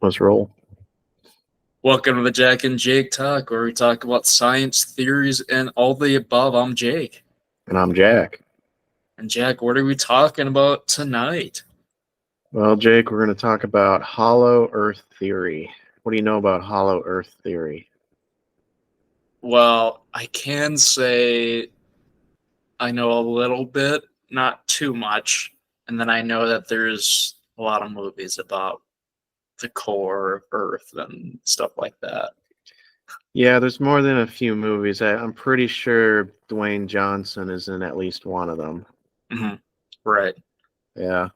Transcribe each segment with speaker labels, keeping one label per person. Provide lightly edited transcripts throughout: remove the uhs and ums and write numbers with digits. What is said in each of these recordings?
Speaker 1: Let's roll.
Speaker 2: Welcome to the Jack and Jake Talk, where we talk about science, theories, and all the above. I'm Jake.
Speaker 1: And I'm Jack.
Speaker 2: And Jack, what are we talking about tonight?
Speaker 1: Well, Jake, we're going to talk about hollow earth theory. What do you know about hollow earth theory?
Speaker 2: Well, I can say I know a little bit, not too much. And then I know that there's a lot of movies about the core of Earth and stuff like that.
Speaker 1: Yeah, there's more than a few movies. I'm pretty sure Dwayne Johnson is in at least one of them.
Speaker 2: Mm-hmm. Right.
Speaker 1: Yeah.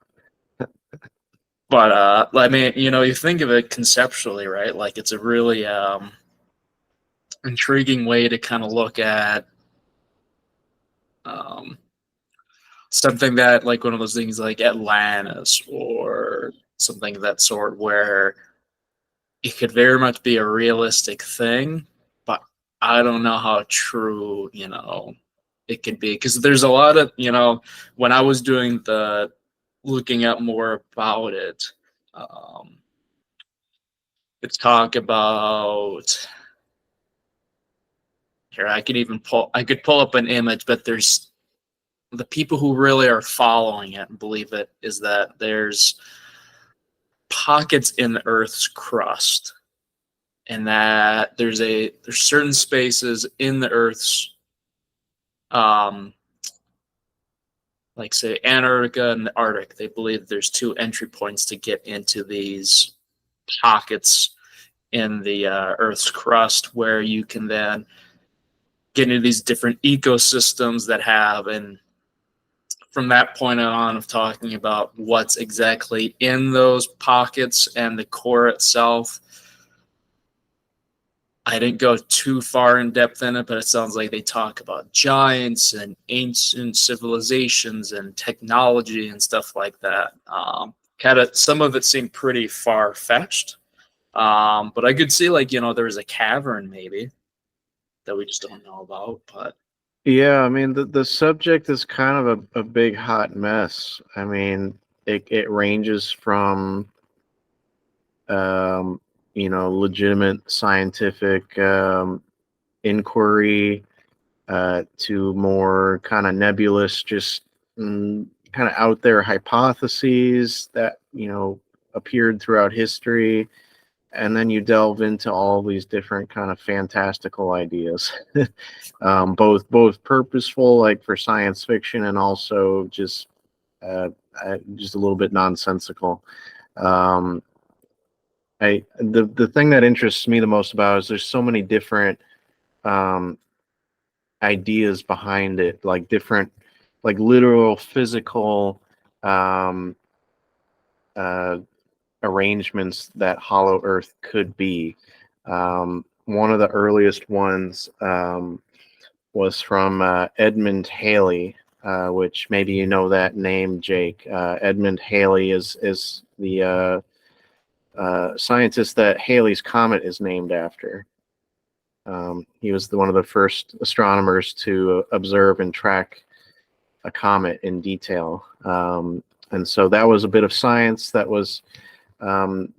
Speaker 2: But I mean, you think of it conceptually, right? Like it's a really intriguing way to kind of look at um, something that, like, one of those things like Atlantis or something of that sort, where it could very much be a realistic thing, but I don't know how true, it could be. Because there's a lot of, when I was doing the looking up more about it, um, it's talk about here. I could pull up an image, but there's the people who really are following it and believe it is that there's pockets in the Earth's crust, and that there's certain spaces in the Earth's, like say Antarctica and the Arctic. They believe there's two entry points to get into these pockets in the Earth's crust, where you can then get into these different ecosystems that have. And from that point on of talking about what's exactly in those pockets and the core itself, I didn't go too far in depth in it, but it sounds like they talk about giants and ancient civilizations and technology and stuff like that. Some of it seemed pretty far fetched, but I could see, like, there was a cavern maybe that we just don't know about. But
Speaker 1: Yeah, I mean, the subject is kind of a big hot mess. I mean, it ranges from, legitimate scientific inquiry to more kind of nebulous, just kind of out there hypotheses that, appeared throughout history. And then you delve into all these different kind of fantastical ideas, both purposeful, like for science fiction, and also just a little bit nonsensical. Um, the thing that interests me the most about it is there's so many different um, ideas behind it, like different, like literal physical um, uh, arrangements that hollow earth could be. One of the earliest ones was from Edmund Halley, which maybe you know that name, Jake. Edmund Halley is the scientist that Halley's Comet is named after. He was one of the first astronomers to observe and track a comet in detail. And so that was a bit of science that was, it's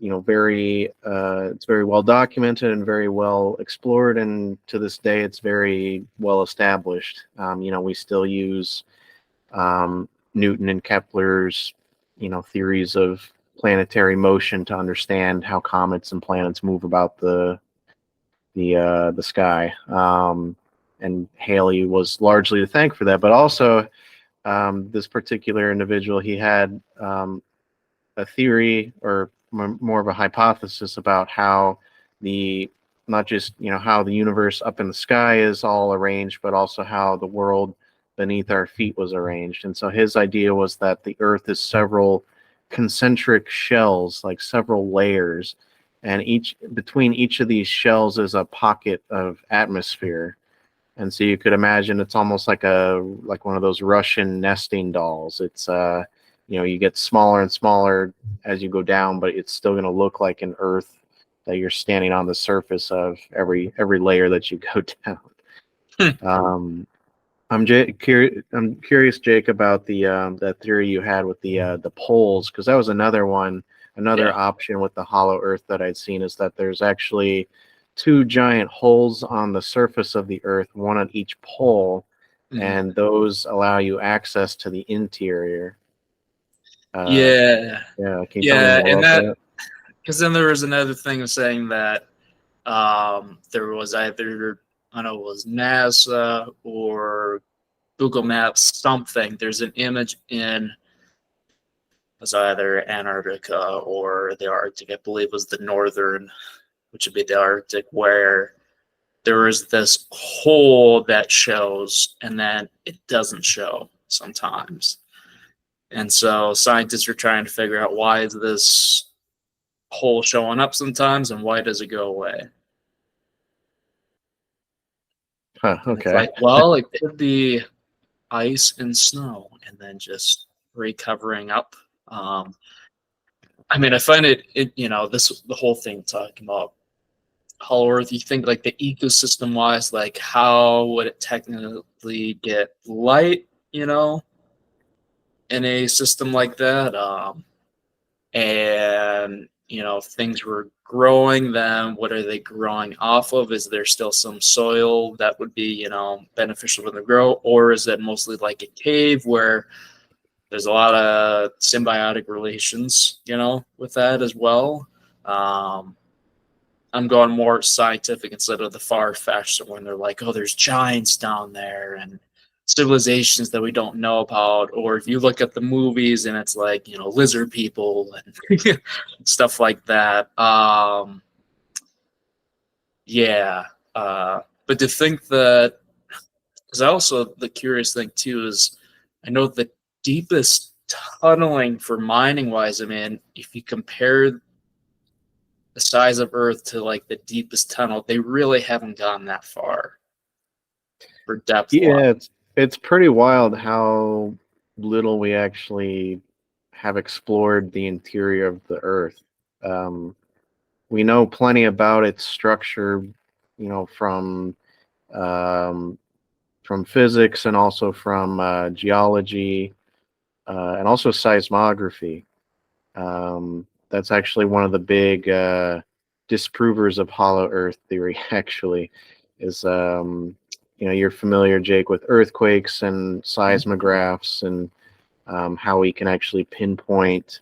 Speaker 1: very well documented and very well explored. And to this day, it's very well established. We still use Newton and Kepler's, theories of planetary motion to understand how comets and planets move about the sky. And Halley was largely to thank for that, but also this particular individual, he had a theory, or more of a hypothesis, about how not just how the universe up in the sky is all arranged, but also how the world beneath our feet was arranged. And so his idea was that the Earth is several concentric shells, like several layers, and between each of these shells is a pocket of atmosphere. And so you could imagine it's almost like one of those Russian nesting dolls. It's you get smaller and smaller as you go down, but it's still going to look like an Earth that you're standing on the surface of every layer that you go down. I'm curious, Jake, about the that theory you had with the poles, because that was another one another
Speaker 2: Yeah.
Speaker 1: option with the hollow Earth that I'd seen is that there's actually two giant holes on the surface of the Earth, one at each pole,
Speaker 2: Mhm.
Speaker 1: and those allow you access to the interior. Uh,
Speaker 2: Yeah.
Speaker 1: yeah, can you tell me
Speaker 2: Yeah.
Speaker 1: more
Speaker 2: And
Speaker 1: about
Speaker 2: that,
Speaker 1: that?
Speaker 2: because then there was another thing of saying that there was either, I don't know, it was NASA or Google Maps, something. There's an image in, was either Antarctica or the Arctic, I believe was the northern, which would be the Arctic, where there is this hole that shows and then it doesn't show sometimes. And so scientists are trying to figure out why is this hole showing up sometimes and why does it go away?
Speaker 1: Huh,
Speaker 2: And it's
Speaker 1: okay.
Speaker 2: like, well, it could be ice and snow and then just recovering up. Um, I mean, I find it, this, the whole thing talking about Hollow Earth, you think like the ecosystem wise, like how would it technically get light, in a system like that? And, if things were growing, then what are they growing off of? Is there still some soil that would be, beneficial for them to grow? Or is it mostly like a cave where there's a lot of symbiotic relations, with that as well? Um, I'm going more scientific instead of the far fetched when they're like, oh, there's giants down there and civilizations that we don't know about. Or if you look at the movies and it's like, lizard people and stuff like that. Yeah. But to think that, because also the curious thing too is I know the deepest tunneling for mining wise, I mean, if you compare the size of Earth to like the deepest tunnel, they really haven't gone that far for depth wise.
Speaker 1: Yeah, it's pretty wild how little we actually have explored the interior of the Earth. Um, we know plenty about its structure, from um, physics and also from geology and also seismography. That's actually one of the big disprovers of hollow Earth theory. Actually, is you're familiar, Jake, with earthquakes and seismographs and how we can actually pinpoint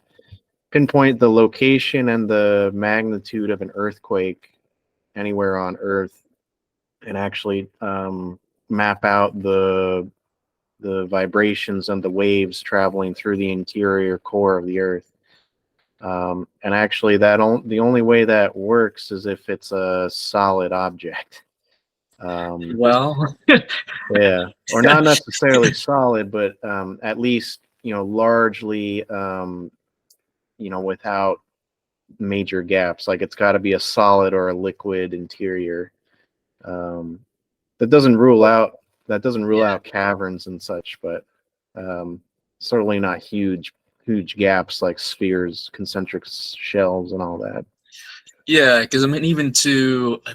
Speaker 1: the location and the magnitude of an earthquake anywhere on Earth, and actually map out the vibrations and the waves traveling through the interior core of the Earth. And actually, the only way that works is if it's a solid object. Um,
Speaker 2: Well,
Speaker 1: yeah, or not necessarily solid, but at least largely without major gaps. Like it's got to be a solid or a liquid interior. Um, that doesn't rule out
Speaker 2: yeah,
Speaker 1: caverns and such, but um, certainly not huge gaps like spheres, concentric shells, and all that.
Speaker 2: yeah, because I mean, even to, I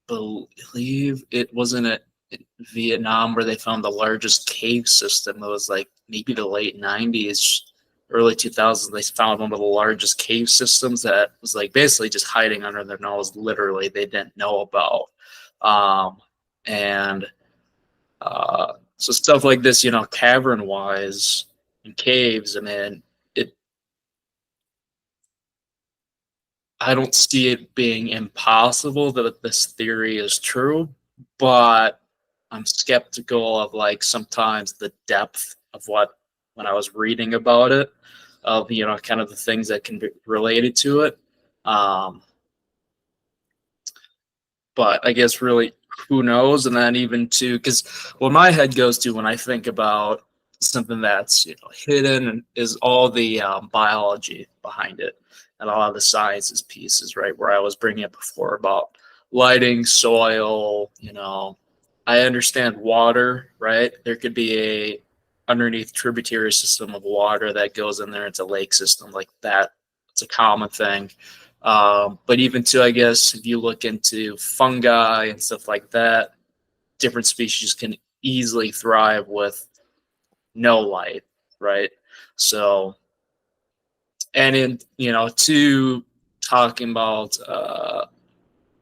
Speaker 2: believe it wasn't at Vietnam where they found the largest cave system. It was like maybe the late '90s, early 2000s. They found one of the largest cave systems that was like basically just hiding under their nose. Literally, they didn't know about. And so stuff like this, cavern wise and caves, I mean, it I don't see it being impossible that this theory is true, but I'm skeptical of like sometimes the depth of what when I was reading about it, of kind of the things that can be related to it. Um, but I guess really who knows? And then even to because what my head goes to when I think about something that's hidden is all the biology behind it and a lot of the sciences pieces, right? Where I was bringing up before about lighting, soil. I understand water, right? There could be a underneath tributary system of water that goes in there. It's a lake system like that. It's a common thing. But even to, I guess, if you look into fungi and stuff like that, different species can easily thrive with no light, right? So And in to talking about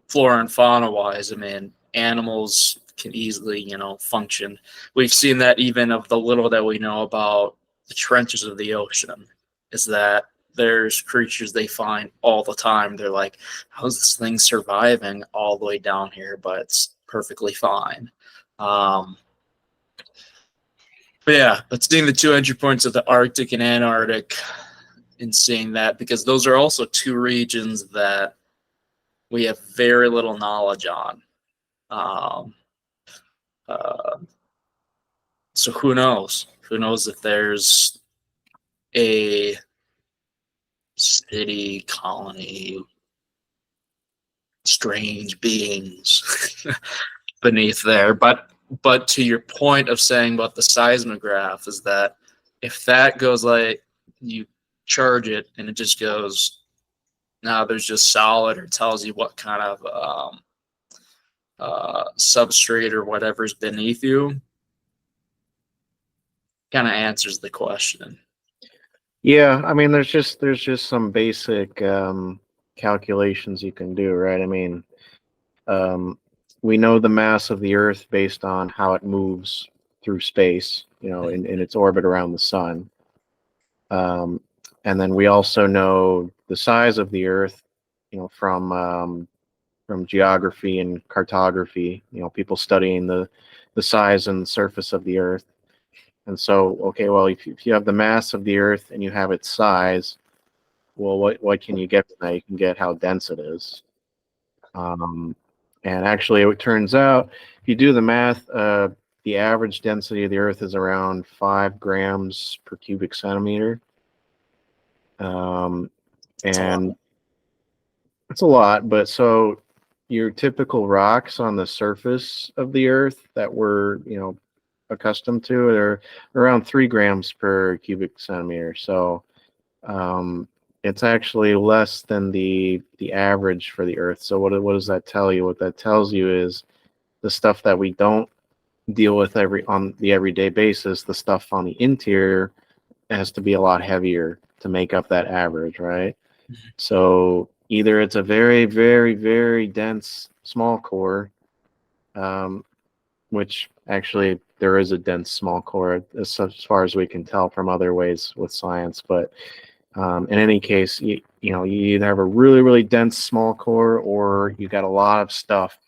Speaker 2: flora and fauna wise, I mean, animals can easily function. We've seen that even of the little that we know about the trenches of the ocean, is that there's creatures they find all the time. They're like, how's this thing surviving all the way down here, but it's perfectly fine. But yeah, but seeing the two entry points of the Arctic and Antarctic, and seeing that, because those are also two regions that we have very little knowledge on. Um, uh, so who knows? Who knows if there's a city, colony, strange beings beneath there? But to your point of saying about the seismograph, is that if that goes like you charge it and it just goes, now there's just solid, or tells you what kind of substrate or whatever's beneath you, kind of answers the question.
Speaker 1: Yeah, I mean, there's just some basic calculations you can do, right? I mean, um, we know the mass of the Earth based on how it moves through space, in its orbit around the sun. Um, and then we also know the size of the Earth, from geography and cartography. People studying the size and surface of the Earth. And so, okay, well, if you have the mass of the Earth and you have its size, well, what can you get from that? You can get how dense it is. Um, and actually, it turns out, if you do the math, the average density of the Earth is around 5 grams per cubic centimeter. Um, and it's a lot, but so your typical rocks on the surface of the Earth that we're, accustomed to are around 3 grams per cubic centimeter. So um, it's actually less than the average for the Earth. So what does that tell you? What that tells you is the stuff that we don't deal with on the everyday basis, the stuff on the interior has to be a lot heavier to make up that average, right? So either it's a very, very, very dense small core, um, which actually there is a dense small core as far as we can tell from other ways with science. But in any case, you either have a really, really dense small core or you got a lot of stuff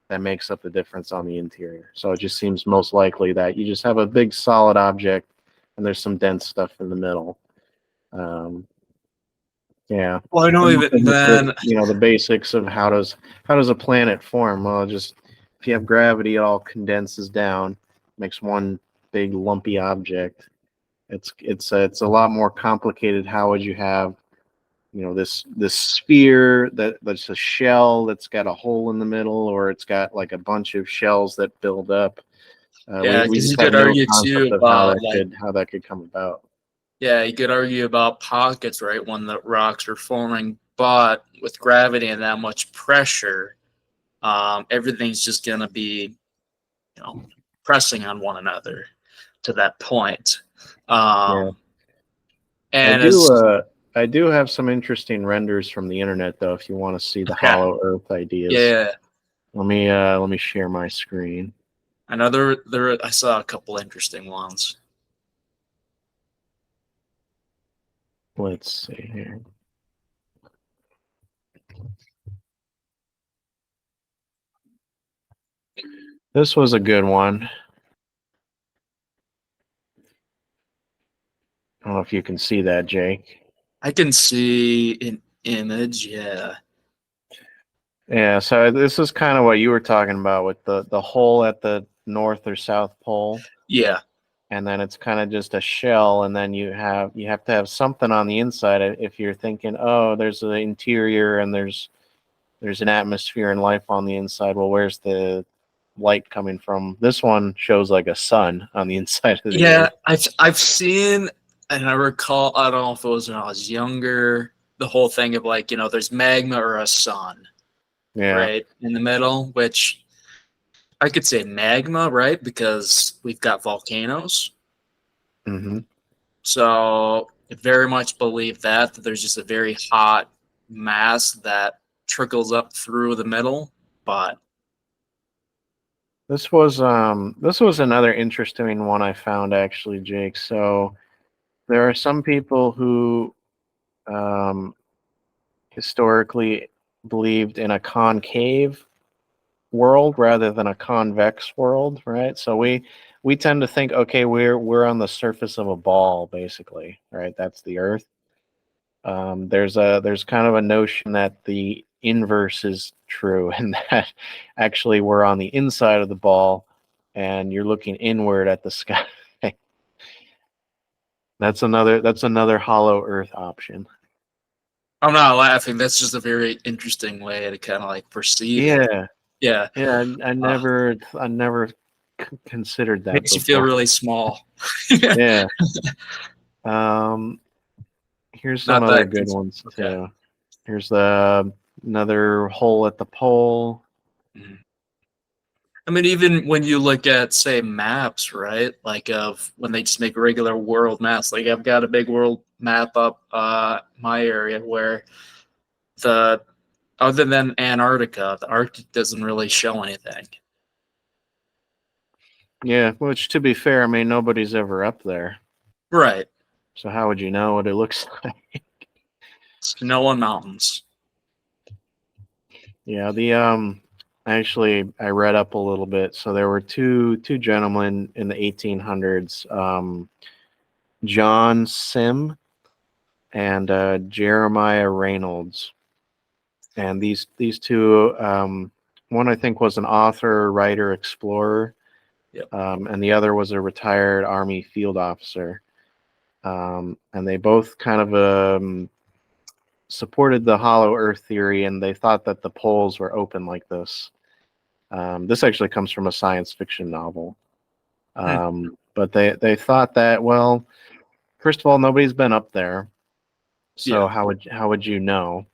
Speaker 1: that makes up the difference on the interior. So it just seems most likely that you just have a big solid object and there's some dense stuff in the middle. Um, yeah.
Speaker 2: Well, I know
Speaker 1: And
Speaker 2: even
Speaker 1: also just
Speaker 2: then.
Speaker 1: the basics of how does a planet form? Well, just if you have gravity, it all condenses down, makes one big lumpy object. It's a lot more complicated. How would you have this sphere that's a shell that's got a hole in the middle, or it's got like a bunch of shells that build up?
Speaker 2: Yeah,
Speaker 1: We
Speaker 2: because
Speaker 1: just
Speaker 2: you
Speaker 1: have
Speaker 2: could
Speaker 1: no
Speaker 2: argue too
Speaker 1: concept of how
Speaker 2: about
Speaker 1: that
Speaker 2: like,
Speaker 1: could come about.
Speaker 2: yeah, you could argue about pockets, right, when the rocks are forming, but with gravity and that much pressure, everything's just gonna be, you know, pressing on one another to that point.
Speaker 1: Yeah,
Speaker 2: Um,
Speaker 1: I
Speaker 2: and
Speaker 1: do.
Speaker 2: as
Speaker 1: I do have some interesting renders from the internet, though. If you want to see the
Speaker 2: okay,
Speaker 1: hollow Earth ideas,
Speaker 2: yeah,
Speaker 1: let me share my screen.
Speaker 2: I know there I saw a couple interesting ones.
Speaker 1: Let's see here. This was a good one. I don't know if you can see that, Jake.
Speaker 2: I can see an image, yeah.
Speaker 1: Yeah, so this is kind of what you were talking about with the hole at the north or south pole,
Speaker 2: Yeah.
Speaker 1: and then it's kind of just a shell, and then you have to have something on the inside if you're thinking, oh, there's an interior and there's an atmosphere and life on the inside. Well, where's the light coming from? This one shows like a sun on the inside of the
Speaker 2: Yeah,
Speaker 1: Earth.
Speaker 2: I've seen, and I recall, I don't know if it was when I was younger, the whole thing of like, there's magma or a sun,
Speaker 1: Yeah.
Speaker 2: right, in the middle, which I could say magma, right, because we've got volcanoes.
Speaker 1: Hmm.
Speaker 2: So very much believe that there's just a very hot mass that trickles up through the middle, but
Speaker 1: This was another interesting one I found actually, Jake. So there are some people who um, historically believed in a concave world rather than a convex world, right? So we tend to think, okay, we're on the surface of a ball, basically, right? That's the Earth. There's kind of a notion that the inverse is true, and that actually we're on the inside of the ball, and you're looking inward at the sky. That's another hollow Earth option.
Speaker 2: I'm not laughing. That's just a very interesting way to kind of like perceive it.
Speaker 1: Yeah,
Speaker 2: Yeah,
Speaker 1: yeah. I never considered that
Speaker 2: makes you feel
Speaker 1: before.
Speaker 2: really small.
Speaker 1: Yeah. Um, Here's some
Speaker 2: Not
Speaker 1: other
Speaker 2: that.
Speaker 1: good ones
Speaker 2: Okay.
Speaker 1: too. Here's the another hole at the pole.
Speaker 2: Mhm. I mean, even when you look at, say, maps, right? Like of when they just make regular world maps. Like I've got a big world map up my area where the other than Antarctica, the Arctic doesn't really show anything.
Speaker 1: Yeah, which to be fair, I mean nobody's ever up there,
Speaker 2: Right.
Speaker 1: so how would you know what it looks like?
Speaker 2: Snow and mountains.
Speaker 1: Yeah, actually I read up a little bit. So there were two gentlemen in the 1800s, John Sim and Jeremiah Reynolds, and these two, one I think was an author, writer, explorer,
Speaker 2: Yep.
Speaker 1: and the other was a retired Army field officer. And they both kind of supported the hollow Earth theory, and they thought that the poles were open like this. This actually comes from a science fiction novel.
Speaker 2: Hmm.
Speaker 1: But they thought that, well, first of all, nobody's been up there, so
Speaker 2: Yeah.
Speaker 1: how would you know?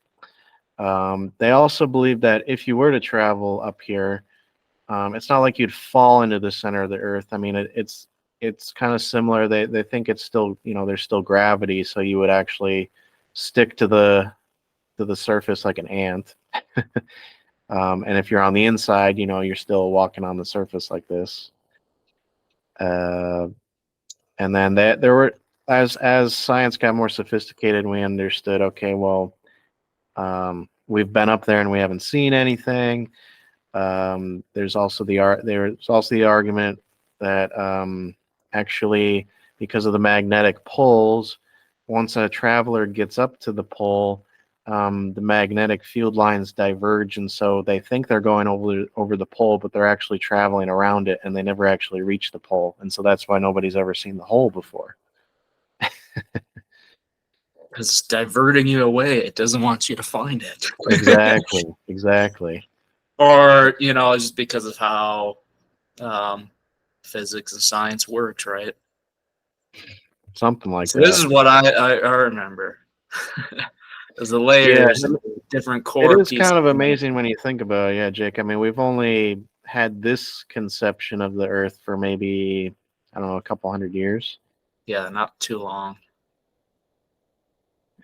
Speaker 1: They also believed that if you were to travel up here, it's not like you'd fall into the center of the Earth. I mean, it's kind of similar. They think it's still, there's still gravity, so you would actually stick to the surface like an ant. And if you're on the inside, you're still walking on the surface like this. Uh, and then there were, as science got more sophisticated, we understood. Okay, well, we've been up there and we haven't seen anything. There's also the argument that actually, because of the magnetic poles, once a traveler gets up to the pole, the magnetic field lines diverge, and so they think they're going over the pole, but they're actually traveling around it, and they never actually reach the pole, and so that's why nobody's ever seen the hole before.
Speaker 2: It's diverting you away. It doesn't want you to find it.
Speaker 1: Exactly, exactly,
Speaker 2: Or, just because of how um, physics and science works, right?
Speaker 1: something like
Speaker 2: So this
Speaker 1: that.
Speaker 2: is what I remember. There's the
Speaker 1: Yeah,
Speaker 2: layers and different
Speaker 1: it
Speaker 2: core
Speaker 1: is
Speaker 2: pieces.
Speaker 1: kind of amazing when you think about it, yeah, Jake. I mean, we've only had this conception of the Earth for maybe, I don't know, a couple hundred years.
Speaker 2: Yeah, not too long.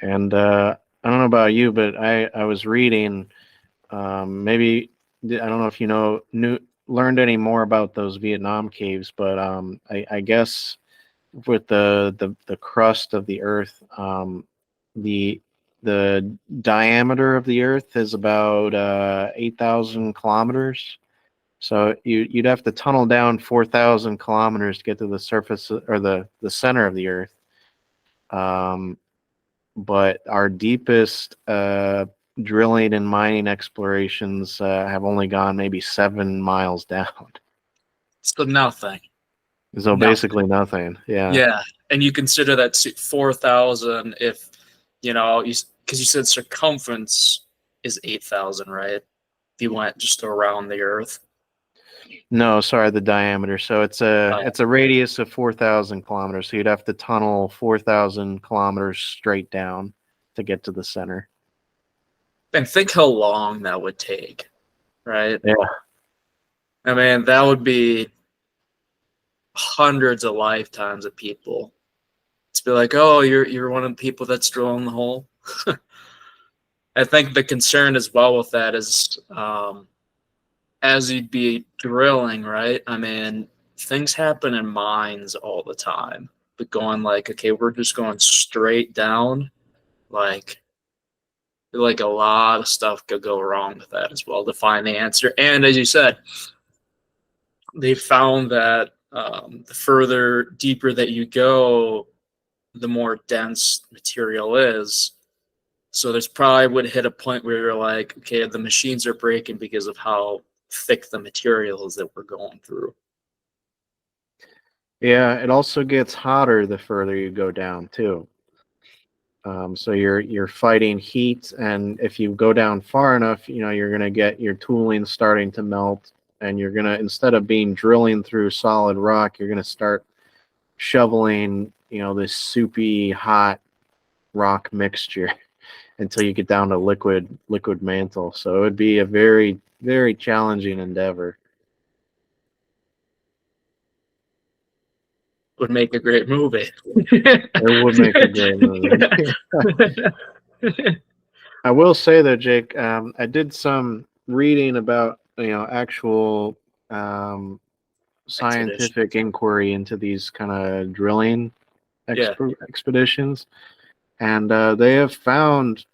Speaker 1: And I don't know about you, but I was reading, maybe, I don't know if learned any more about those Vietnam caves, but I guess with the crust of the Earth, the the diameter of the Earth is about 8,000 kilometers. So you'd have to tunnel down 4,000 kilometers to get to the surface or the center of the Earth. Um, but our deepest drilling and mining explorations have only gone maybe 7 miles down.
Speaker 2: So nothing.
Speaker 1: So
Speaker 2: Nothing.
Speaker 1: basically nothing. Yeah.
Speaker 2: Yeah. And you consider that 4,000 if, because you said circumference is 8,000, right? If you went just around the Earth.
Speaker 1: No, sorry, the diameter. So it's a
Speaker 2: Uh,
Speaker 1: it's a radius of 4,000 kilometers. So you'd have to tunnel 4,000 kilometers straight down to get to the center.
Speaker 2: and think how long that would take, right?
Speaker 1: Yeah.
Speaker 2: I mean, that would be hundreds of lifetimes of people It's be like, oh, you're one of the people that's drilling the hole. I think the concern as well with that is, as you'd be drilling, right? I mean, things happen in mines all the time. But going like, okay, we're just going straight down, like a lot of stuff could go wrong with that as well to find the answer. And as you said, they found that the further deeper that you go, the more dense material is. So there's probably would hit a point where you're like, okay, the machines are breaking because of how thick the material is that we're going through.
Speaker 1: Yeah, it also gets hotter the further you go down too. So you're fighting heat, and if you go down far enough, you're gonna get your tooling starting to melt, and you're gonna, instead of being drilling through solid rock, you're gonna start shoveling, this soupy hot rock mixture until you get down to liquid mantle. So it would be a very, very challenging endeavor.
Speaker 2: Would make a great movie.
Speaker 1: It would make a great movie. I will say though, Jake, I did some reading about actual
Speaker 2: Expedition.
Speaker 1: scientific inquiry into these kind of drilling
Speaker 2: Yeah.
Speaker 1: expeditions, and they have found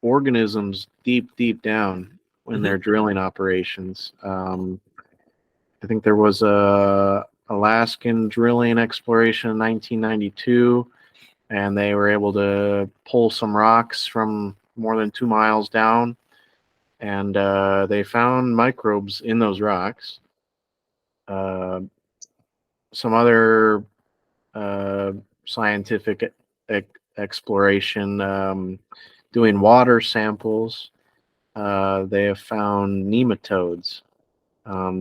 Speaker 1: organisms deep down in
Speaker 2: Mhm.
Speaker 1: their drilling operations. I think there was a Alaskan drilling exploration in 1992, and they were able to pull some rocks from more than 2 miles down, and they found microbes in those rocks. Uh, some other scientific exploration, doing water samples, they have found nematodes.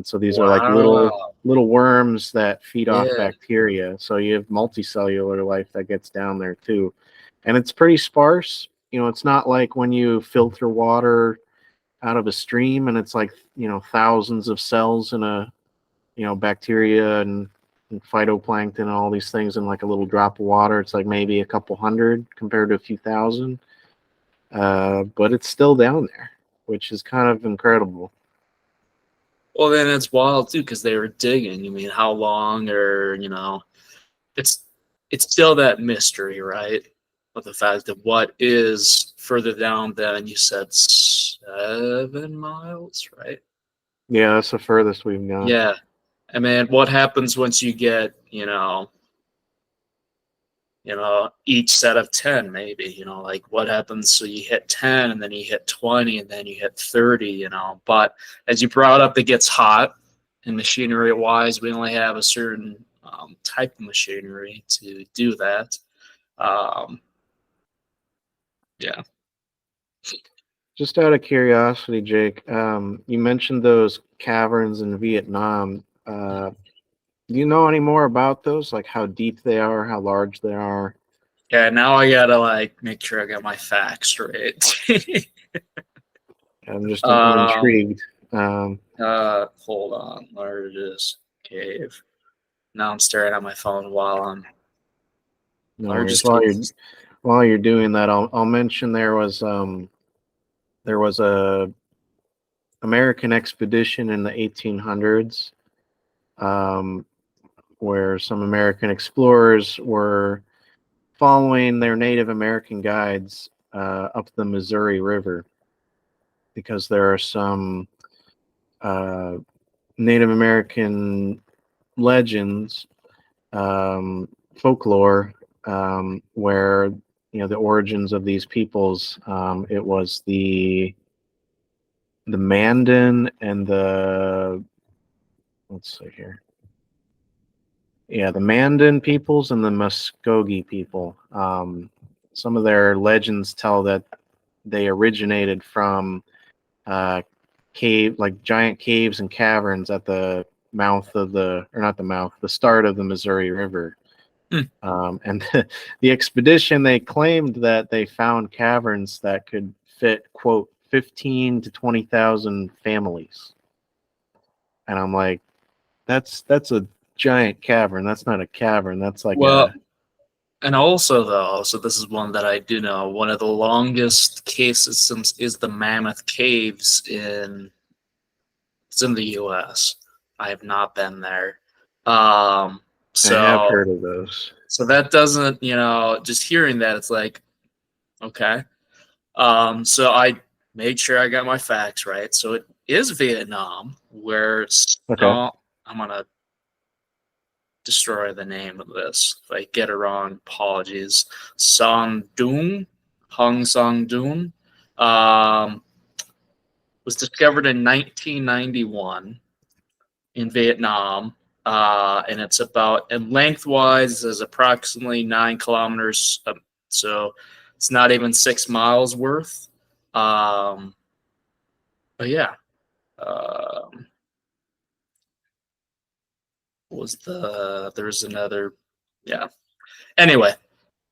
Speaker 1: So these are like
Speaker 2: Wow.
Speaker 1: little worms that feed off
Speaker 2: Yeah.
Speaker 1: bacteria. So you have multicellular life that gets down there too, and it's pretty sparse. It's not like when you filter water out of a stream and it's like thousands of cells in a bacteria and phytoplankton and all these things in like a little drop of water. It's like maybe a couple hundred compared to a few thousand, but it's still down there, which is kind of incredible.
Speaker 2: Well, then it's wild too because they were digging. I mean, how long, or it's still that mystery, right? Of the fact that what is further down than you said 7 miles, right?
Speaker 1: Yeah, that's the furthest we've gone.
Speaker 2: Yeah. I mean, what happens once you get, each set of 10, maybe, like what happens? So you hit 10 and then you hit 20 and then you hit 30, but as you brought up, it gets hot, and machinery wise, we only have a certain type of machinery to do that. Um, yeah.
Speaker 1: Just out of curiosity, Jake, you mentioned those caverns in Vietnam. Do you know any more about those? Like how deep they are, how large they are?
Speaker 2: Yeah, now I gotta like make sure I got my facts straight.
Speaker 1: I'm
Speaker 2: um,
Speaker 1: intrigued. Um,
Speaker 2: Hold on, largest cave. Now I'm staring at my phone while I'm
Speaker 1: no worries.
Speaker 2: largest cave.
Speaker 1: While you're doing that, I'll mention there was a American expedition in the 1800s, um, where some American explorers were following their Native American guides up the Missouri River, because there are some uh, Native American legends, um, folklore, where the origins of these peoples. It was the Mandan and the, let's see here. Yeah, the Mandan peoples and the Muskogee people. Some of their legends tell that they originated from uh, like giant caves and caverns at the mouth of or not the mouth, the start of the Missouri River.
Speaker 2: Hmm.
Speaker 1: And the expedition, they claimed that they found caverns that could fit, quote, 15 to 20,000 families. And I'm like, that's a giant cavern. That's not a cavern. That's like
Speaker 2: Well,
Speaker 1: a
Speaker 2: And also, though, so this is one that I do know. One of the longest cave systems is the Mammoth Caves it's in the U.S. I have not been there. Um,
Speaker 1: I have
Speaker 2: so
Speaker 1: heard of those.
Speaker 2: so that doesn't, just hearing that, it's like, okay. So I made sure I got my facts right. So it is Vietnam, where
Speaker 1: Okay.
Speaker 2: I'm gonna destroy the name of this. If I get it wrong, apologies. Song Doon, Hong Song Doon, um, was discovered in 1991 in Vietnam. And it's about, and lengthwise is approximately 9 kilometers. So it's not even 6 miles worth. But yeah, um, there's another, yeah. Anyway,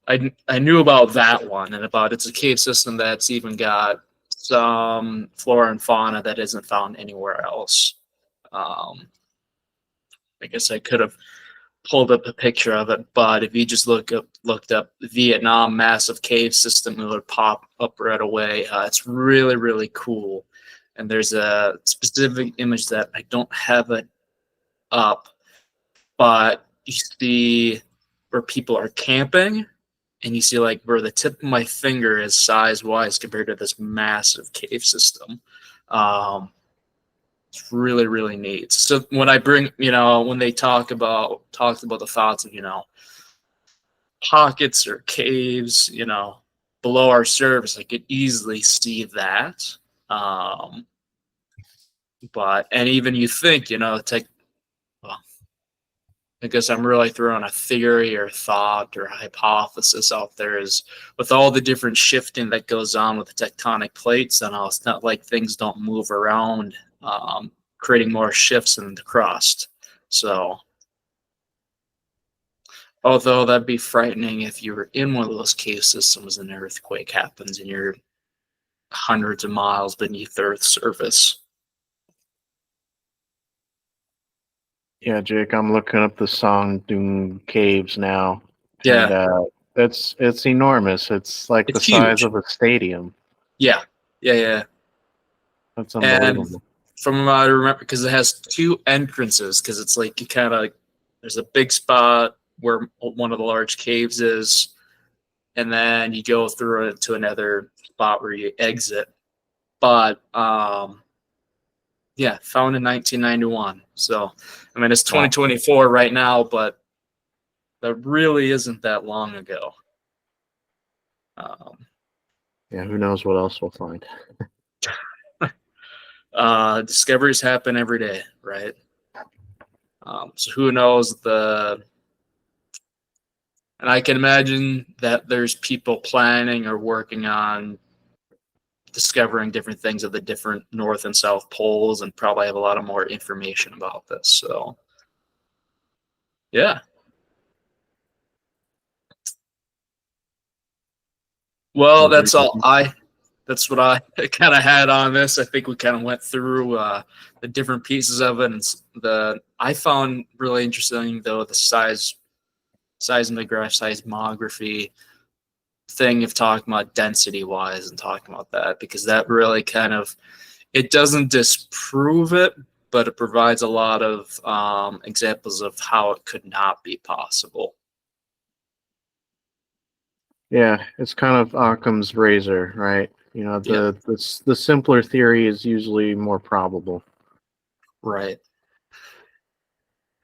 Speaker 2: I knew about that one and about it's a cave system that's even got some flora and fauna that isn't found anywhere else. Um, I guess I could have pulled up a picture of it, but if you just looked up Vietnam massive cave system, it would pop up right away. It's really really cool, and there's a specific image that I don't have it up, but you see where people are camping, and you see like where the tip of my finger is size wise compared to this massive cave system. Um, it's really really neat. So when I bring, when they talked about the thoughts of pockets or caves, below our surface, I could easily see that. Um, but and even you think, well, I guess I'm really throwing a theory or thought or hypothesis out there is with all the different shifting that goes on with the tectonic plates and all, it's not like things don't move around, creating more shifts in the crust. So, although that'd be frightening if you were in one of those cave systems and an earthquake happens and you're hundreds of miles beneath the Earth's surface.
Speaker 1: Yeah, Jake, I'm looking up the Song Doon Caves now, and
Speaker 2: Yeah,
Speaker 1: it's enormous. It's like the
Speaker 2: it's
Speaker 1: size
Speaker 2: huge.
Speaker 1: of a stadium.
Speaker 2: Yeah, yeah, yeah.
Speaker 1: That's
Speaker 2: And
Speaker 1: unbelievable.
Speaker 2: from what I remember, because it has two entrances, because it's like you kind of there's a big spot where one of the large caves is, and then you go through it to another spot where you exit. But yeah, found in 1991. So I mean, it's
Speaker 1: Wow.
Speaker 2: 2024 right now, but that really isn't that long ago. Um,
Speaker 1: Yeah, who knows what else we'll find.
Speaker 2: discoveries happen every day, right? So who knows and I can imagine that there's people planning or working on discovering different things of the different north and south poles and probably have a lot of more information about this. So yeah. Well,
Speaker 1: Well, Jake,
Speaker 2: that's what I kind of had on this. I think we kind of went through the different pieces of it, and I found really interesting though the seismography thing of talking about density wise and talking about that because that really kind of it doesn't disprove it, but it provides a lot of examples of how it could not be possible.
Speaker 1: yeah, it's kind of Occam's razor, right? You know,
Speaker 2: Yeah,
Speaker 1: the simpler theory is usually more probable.
Speaker 2: right.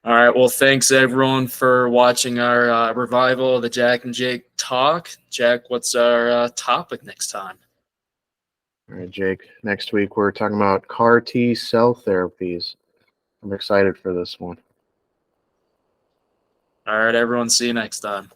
Speaker 2: All right. Well, thanks everyone for watching our revival of the Jack and Jake talk. Jack, what's our topic next time?
Speaker 1: All right, Jake. Next week we're talking about CAR T cell therapies. I'm excited for this one.
Speaker 2: All right, everyone. See you next time.